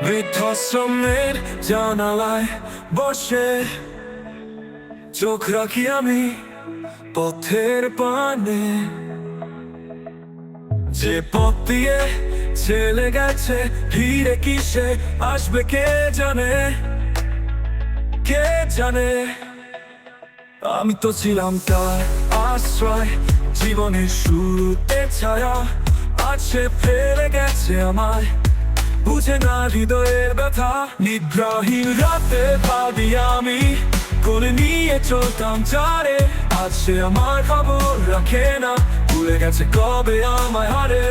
বৃদ্ধাশ্রমের জানালায় বসে চোখ রাখি আমি পথের পানে, যে পথ দিয়ে চলে গেছে ফিরে কিসে আসবে কে জানে, কে জানে। আমি তো ছিলাম তার আশ্রয়, জীবনের শুরুতে ছায়া, আজ সে ফেলে গেছে আমায়, বুঝে না হৃদয়ের ব্যথা। নিদ্রাহীন রাতে ভাবি আমি, কোলে নিয়ে চলতাম যারে, আজ সে আমার খবর রাখে না, ভুলে গেছে কবে আমায় হারে।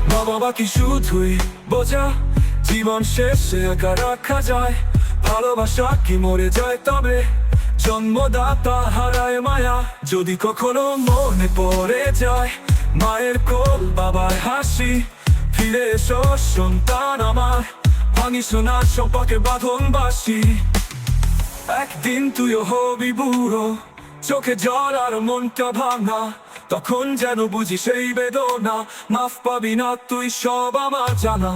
মা বাবা কি শুধুই বোঝা, জীবন শেষে একা রাখা যায়, ভালোবাসা কি মরে যায় তবে জন্মদাতা হারায় মায়া। যদি কখনো মনে পড়ে যায় মায়ের কোল বাবার হাসি, ফিরে এসো সন্তান আমার, ভাঙি সোনা সম্পর্কে বাঁধন বাসি। একদিন তুইও হবি বুড়ো, চোখে জল আর মনটা ভাঙা, তখন যেন বুঝি সেই বেদনা, মাফ পাবি না তুই সব আমার জানা।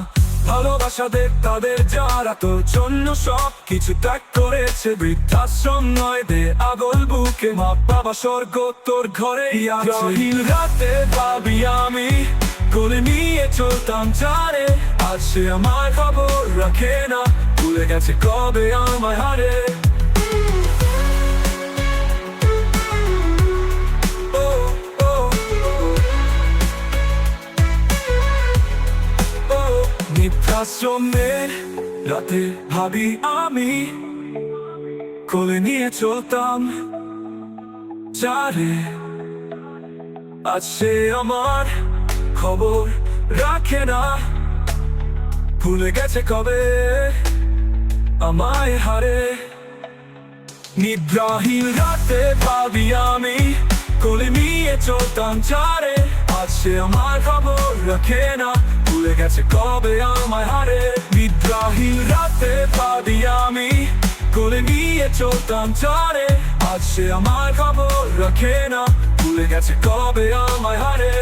ভালোবাসা দেখ তাদের যারা তোর জন্য সব কিছু ত্যাগ করেছে, বৃদ্ধাশ্রম নয় দে আগল বুকে, মা বাবা স্বর্গ তোর ঘরেই আছে। রাতে ভাবি আমি, কোলে নিয়ে চলতাম যারে, আজ সে আমার খবর রাখে না, ভুলে গেছে কবে আমায় হারে। বৃদ্ধাশ্রমের রাতে ভাবি আমি, কোলে নিয়ে চলতাম যারে, আজ সে আমার খবর রাখে না, ভুলে গেছে কবে আমায় হারে। নিদ্রাহীন রাতে ভাবি আমি, কোলে নিয়ে চলতাম যারে, আজ সে আমার খবর রাখে না, ভুলে গেছে কবে আমায় হারে। নিদ্রাহীন রাতে ভাবি আমি, কোলে নিয়ে চলতাম যারে, আজ সে আমার খবর রাখে না, ভুলে গেছে কবে আমায় হারে।